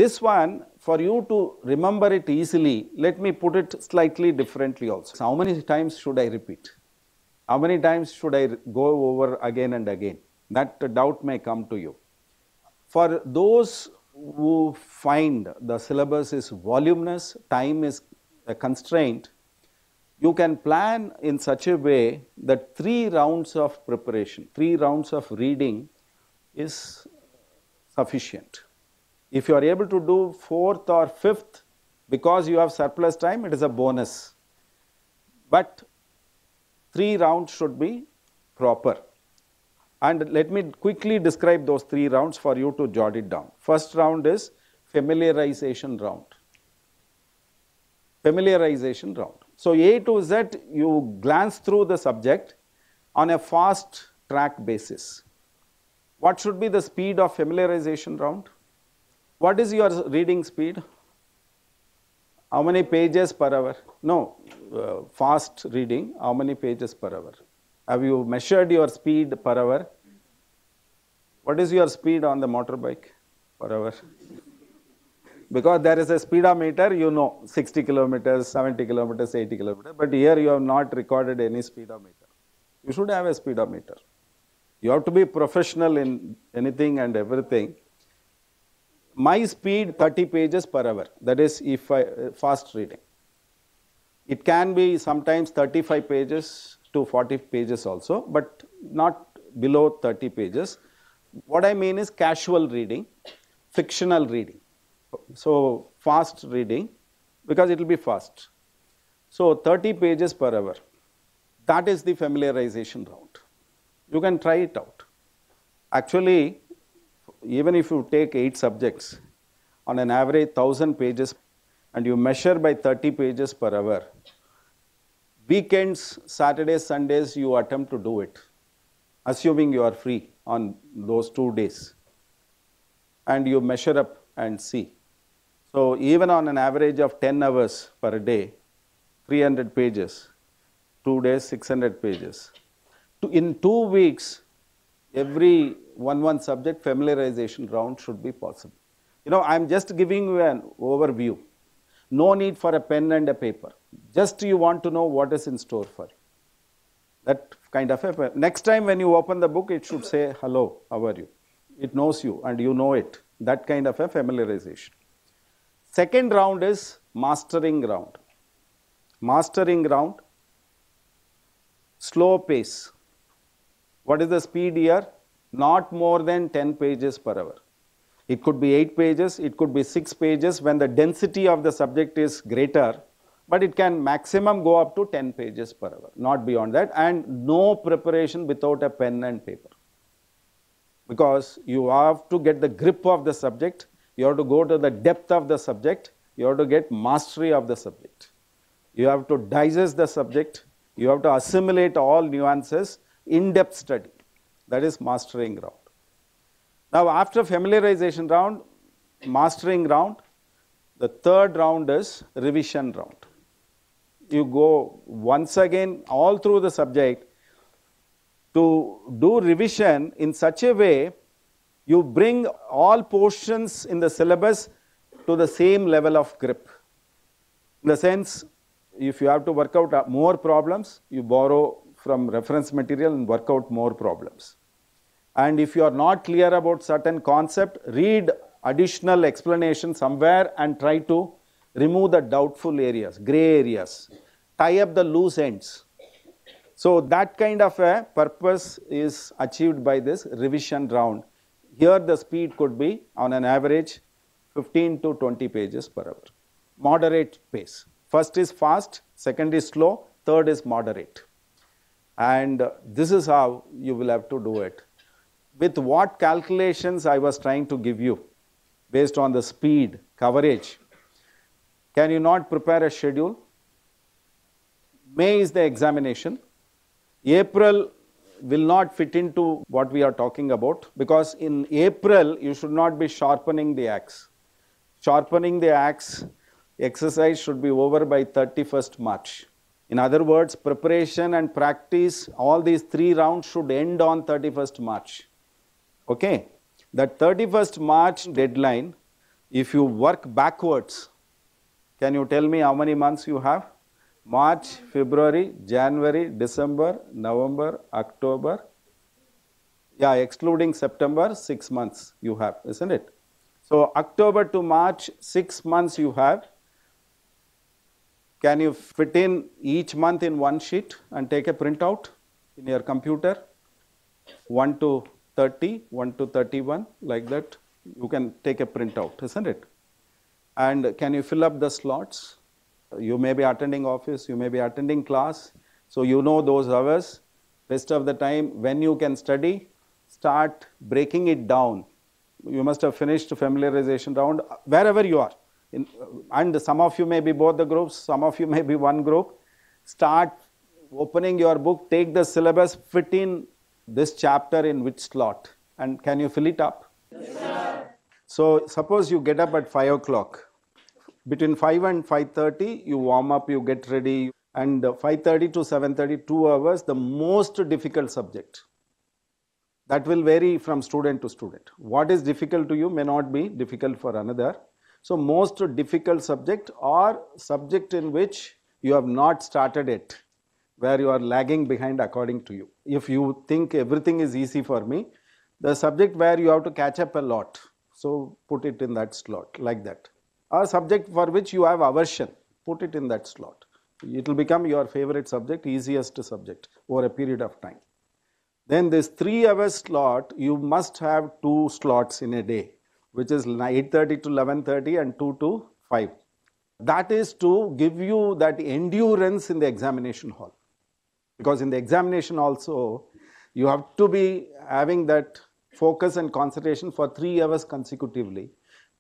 This one, for you to remember it easily, let me put it slightly differently also. So how many times should I repeat? How many times should I go over again and again? That doubt may come to you. For those who find the syllabus is voluminous, time is a constraint, you can plan in such a way that 3 rounds of preparation, 3 rounds of reading is sufficient. If you are able to do 4th or 5th, because you have surplus time, it is a bonus. But 3 rounds should be proper. And let me quickly describe those 3 rounds for you to jot it down. First round is familiarization round. Familiarization round. So A to Z, you glance through the subject on a fast track basis. What should be the speed of familiarization round? What is your reading speed? How many pages per hour? No, fast reading, how many pages per hour? Have you measured your speed per hour? What is your speed on the motorbike per hour? Because there is a speedometer, you know, 60 kilometers, 70 kilometers, 80 kilometers, but here you have not recorded any speedometer. You should have a speedometer. You have to be professional in anything and everything. My speed 30 pages per hour, that is if I fast reading. It can be sometimes 35 pages to 40 pages also, but not below 30 pages. What I mean is casual reading, fictional reading. So fast reading, because it will be fast. So 30 pages per hour, that is the familiarization round. You can try it out. Actually, even if you take 8 subjects, on an average 1000 pages, and you measure by 30 pages per hour, weekends, Saturdays, Sundays, you attempt to do it, assuming you are free on those 2 days. And you measure up and see. So even on an average of 10 hours per day, 300 pages, 2 days, 600 pages. In 2 weeks, every one subject familiarization round should be possible. You know, I am just giving you an overview. No need for a pen and a paper. Just you want to know what is in store for you. That kind of a, next time when you open the book, it should say, hello, how are you? It knows you and you know it. That kind of a familiarization. Second round is mastering round. Mastering round, slow pace. What is the speed here? Not more than 10 pages per hour. It could be 8 pages, it could be 6 pages when the density of the subject is greater, but it can maximum go up to 10 pages per hour, not beyond that, and no preparation without a pen and paper. Because you have to get the grip of the subject, you have to go to the depth of the subject, you have to get mastery of the subject. You have to digest the subject, you have to assimilate all nuances, in-depth study. That is mastering round. Now after familiarization round, mastering round, the third round is revision round. You go once again all through the subject to do revision in such a way you bring all portions in the syllabus to the same level of grip. In the sense, if you have to work out more problems, you borrow from reference material and work out more problems. And if you are not clear about certain concept, read additional explanation somewhere and try to remove the doubtful areas, gray areas, tie up the loose ends. So that kind of a purpose is achieved by this revision round. Here the speed could be on an average 15 to 20 pages per hour. Moderate pace. First is fast, second is slow, third is moderate. And this is how you will have to do it. With what calculations I was trying to give you based on the speed, coverage. Can you not prepare a schedule? May is the examination. April will not fit into what we are talking about, because in April you should not be sharpening the axe. Sharpening the axe exercise should be over by 31st March. In other words, preparation and practice, all these 3 rounds should end on 31st March. Okay, that 31st March deadline, If you work backwards, can you tell me how many months you have? March, February, January, December, November, October. Yeah, excluding September, 6 months you have, isn't it? So October to March, 6 months you have. Can you fit in each month in one sheet and take a printout in your computer? 1 to 30, 1 to 31, like that. You can take a printout, isn't it? And can you fill up the slots? You may be attending office, you may be attending class. So you know those hours. Rest of the time, when you can study, start breaking it down. You must have finished familiarization round wherever you are. And some of you may be both the groups, some of you may be one group. Start opening your book, take the syllabus, fit in this chapter in which slot. And can you fill it up? Yes, sir. So suppose you get up at 5 o'clock. Between 5 and 5:30, you warm up, you get ready. And 5:30 to 7:30, 2 hours, the most difficult subject. That will vary from student to student. What is difficult to you may not be difficult for another. So most difficult subject or subject in which you have not started it, where you are lagging behind according to you. If you think everything is easy for me, the subject where you have to catch up a lot, so put it in that slot, like that. A subject for which you have aversion, put it in that slot. It will become your favorite subject, easiest subject over a period of time. Then this 3 hours slot, you must have 2 slots in a day, which is 8:30 to 11:30 and 2 to 5. That is to give you that endurance in the examination hall. Because in the examination also, you have to be having that focus and concentration for 3 hours consecutively.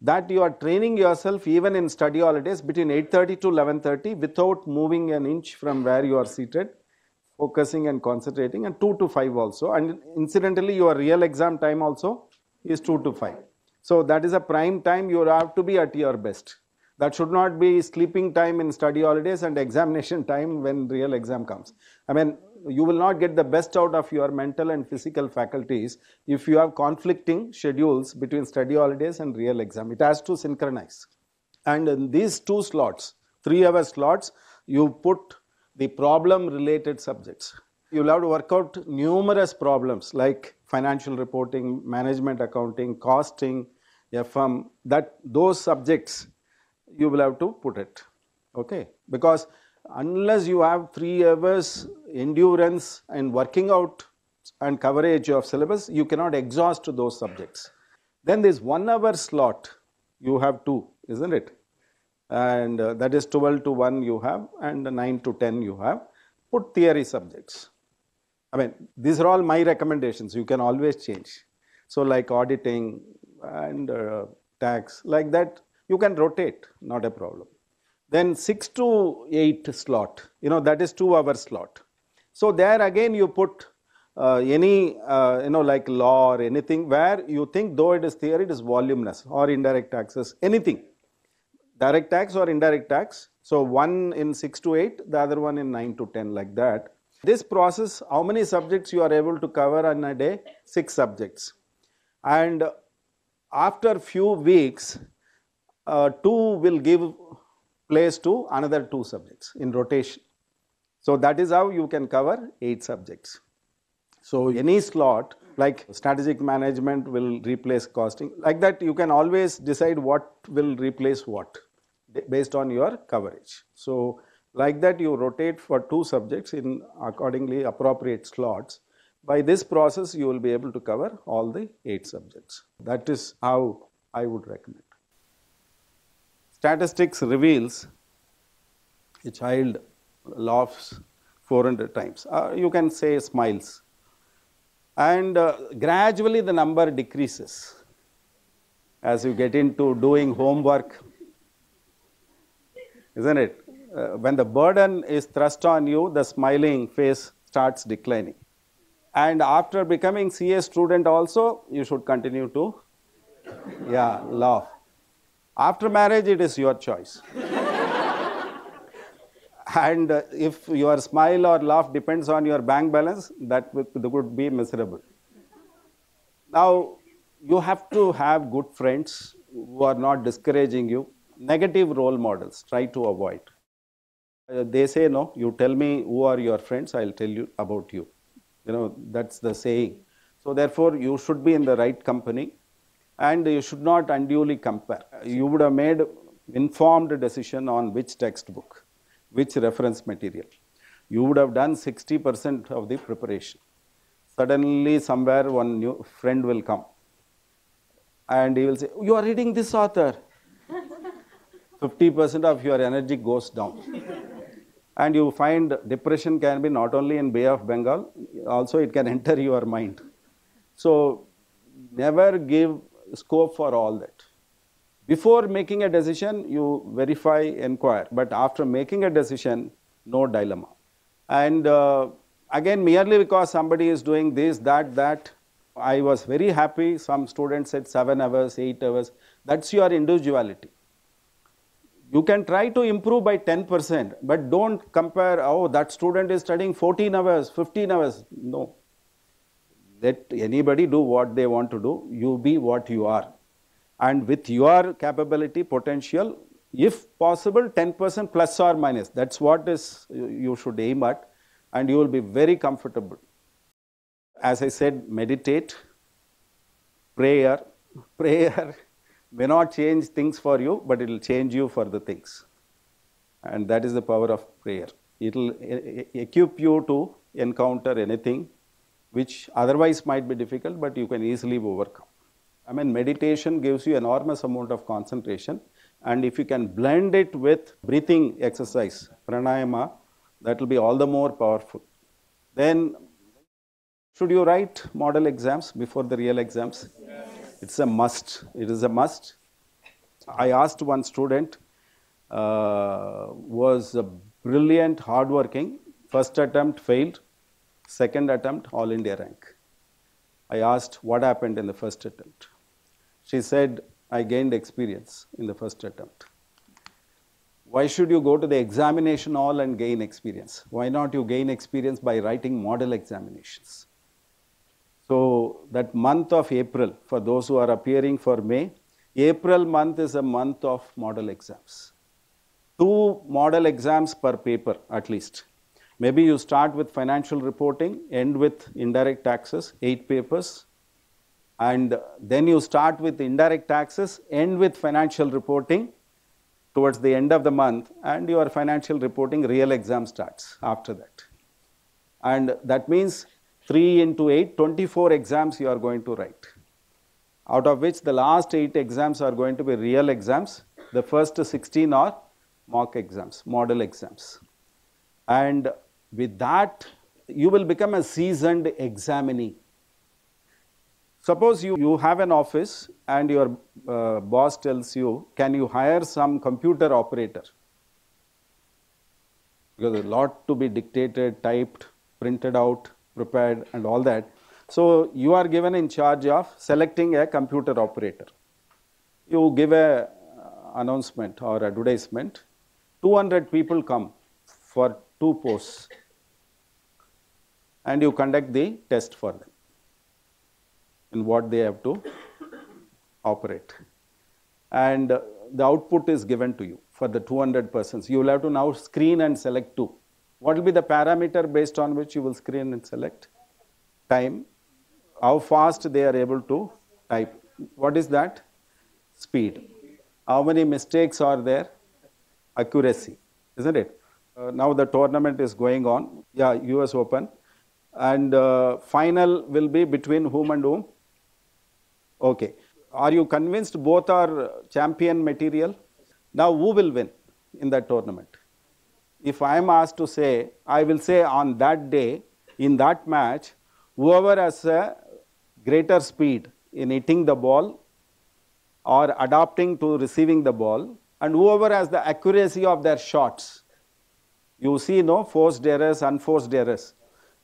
That you are training yourself even in study holidays between 8:30 to 11:30 without moving an inch from where you are seated, focusing and concentrating, and 2 to 5 also. And incidentally, your real exam time also is 2 to 5. So that is a prime time. You have to be at your best. That should not be sleeping time in study holidays and examination time when real exam comes. I mean, you will not get the best out of your mental and physical faculties if you have conflicting schedules between study holidays and real exam. It has to synchronize. And in these 2 slots, 3 hour slots, you put the problem related subjects. You will have to work out numerous problems like financial reporting, management accounting, costing, FM, those subjects you will have to put it. Okay? Because unless you have 3 hours endurance and working out and coverage of syllabus, you cannot exhaust those subjects. Then this 1 hour slot, you have 2, isn't it? And that is 12 to 1 you have, and 9 to 10 you have. Put theory subjects. I mean, these are all my recommendations. You can always change. So like auditing and tax, like that, you can rotate, not a problem. Then 6 to 8 slot, that is 2 hour slot. So there again you put any, like law or anything where you think though it is theory, it is voluminous, or indirect taxes, anything. Direct tax or indirect tax. So one in 6 to 8, the other one in 9 to 10, like that. This process, how many subjects you are able to cover in a day? 6 subjects. And after few weeks, 2 will give place to another 2 subjects in rotation. So that is how you can cover 8 subjects. So any slot like strategic management will replace costing. Like that you can always decide what will replace what based on your coverage. So like that you rotate for 2 subjects in accordingly appropriate slots. By this process you will be able to cover all the 8 subjects. That is how I would recommend. Statistics reveals a child laughs 400 times. You can say smiles. And gradually the number decreases as you get into doing homework, isn't it? When the burden is thrust on you, the smiling face starts declining. And after becoming CA student also, you should continue to laugh. After marriage, it is your choice. And if your smile or laugh depends on your bank balance, that would be miserable. Now, you have to have good friends who are not discouraging you. Negative role models, try to avoid. They say, no, you tell me who are your friends, I'll tell you about you. You know, that's the saying. So therefore, you should be in the right company and you should not unduly compare. You would have made informed decision on which textbook, which reference material. You would have done 60% of the preparation. Suddenly, somewhere one new friend will come and he will say, you are reading this author. 50% of your energy goes down. And you find depression can be not only in Bay of Bengal, also it can enter your mind. So never give scope for all that. Before making a decision, you verify, inquire. But after making a decision, no dilemma. And again, merely because somebody is doing this, that, I was very happy. Some students said 7 hours, 8 hours. That's your individuality. You can try to improve by 10%, but don't compare, oh, that student is studying 14 hours, 15 hours. No. Let anybody do what they want to do. You be what you are. And with your capability, potential, if possible, 10% plus or minus. That's what is you should aim at, and you will be very comfortable. As I said, meditate, prayer. Prayer may not change things for you, but it will change you for the things. And that is the power of prayer. It will equip you to encounter anything which otherwise might be difficult, but you can easily overcome. I mean, meditation gives you enormous amount of concentration, and if you can blend it with breathing exercise, pranayama, that will be all the more powerful. Then, should you write model exams before the real exams? Yes. It's a must. It is a must. I asked one student, was brilliant, hardworking. First attempt failed. Second attempt, All India rank. I asked what happened in the first attempt. She said, I gained experience in the first attempt. Why should you go to the examination hall and gain experience? Why not you gain experience by writing model examinations? So that month of April, for those who are appearing for May, April month is a month of model exams. 2 model exams per paper at least. Maybe you start with financial reporting, end with indirect taxes, 8 papers. And then you start with indirect taxes, end with financial reporting towards the end of the month, and your financial reporting real exam starts after that. And that means 3 into 8, 24 exams you are going to write, out of which the last 8 exams are going to be real exams. The first 16 are mock exams, model exams. And with that, you will become a seasoned examinee. Suppose you have an office and your boss tells you, can you hire some computer operator? Because there's a lot to be dictated, typed, printed out, prepared and all that. So you are given in charge of selecting a computer operator. You give a announcement or advertisement, 200 people come for 2 posts and you conduct the test for them in what they have to operate. And the output is given to you for the 200 persons. You will have to now screen and select 2. What will be the parameter based on which you will screen and select? Time. How fast they are able to type. What is that? Speed. How many mistakes are there? Accuracy. Isn't it? Now the tournament is going on. Yeah, US Open. And final will be between whom and whom? Okay. Are you convinced both are champion material? Now who will win in that tournament? If I am asked to say, I will say on that day, in that match, whoever has a greater speed in hitting the ball or adapting to receiving the ball, and whoever has the accuracy of their shots. You see, no, forced errors, unforced errors.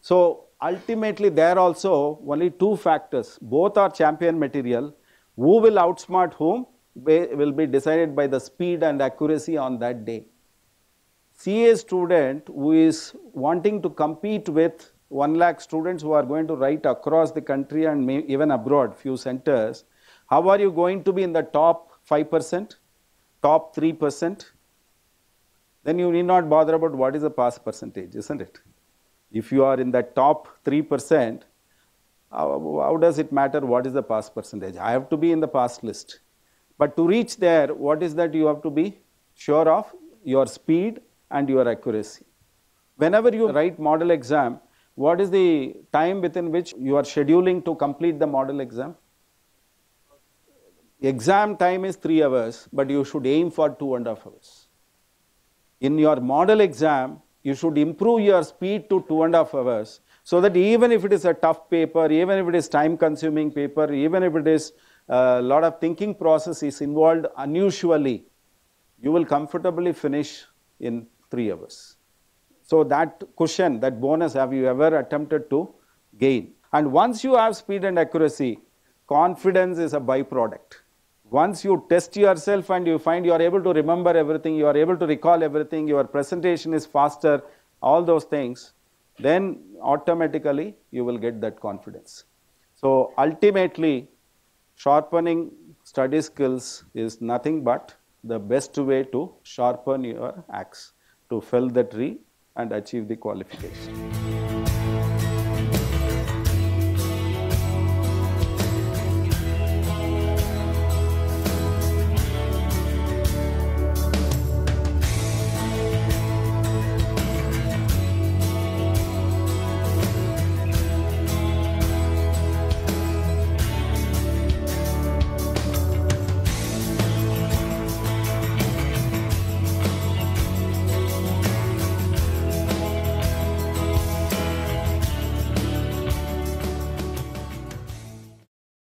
So ultimately there also only 2 factors. Both are champion material. Who will outsmart whom will be decided by the speed and accuracy on that day. See a student who is wanting to compete with 1 lakh students who are going to write across the country and even abroad, few centers. How are you going to be in the top 5%, top 3%, then you need not bother about what is the pass percentage, isn't it? If you are in the top 3%, how does it matter what is the pass percentage? I have to be in the pass list. But to reach there, what is that you have to be sure of? Your speed and your accuracy. Whenever you write model exam, what is the time within which you are scheduling to complete the model exam? Exam time is 3 hours, but you should aim for 2.5 hours. In your model exam, you should improve your speed to 2.5 hours, so that even if it is a tough paper, even if it is time consuming paper, even if it is a lot of thinking process is involved unusually, you will comfortably finish in 3 hours. So that cushion, that bonus, have you ever attempted to gain? And once you have speed and accuracy, confidence is a byproduct. Once you test yourself and you find you are able to remember everything, you are able to recall everything, your presentation is faster, all those things, then automatically you will get that confidence. So ultimately, sharpening study skills is nothing but the best way to sharpen your axe, to fell the tree and achieve the qualification.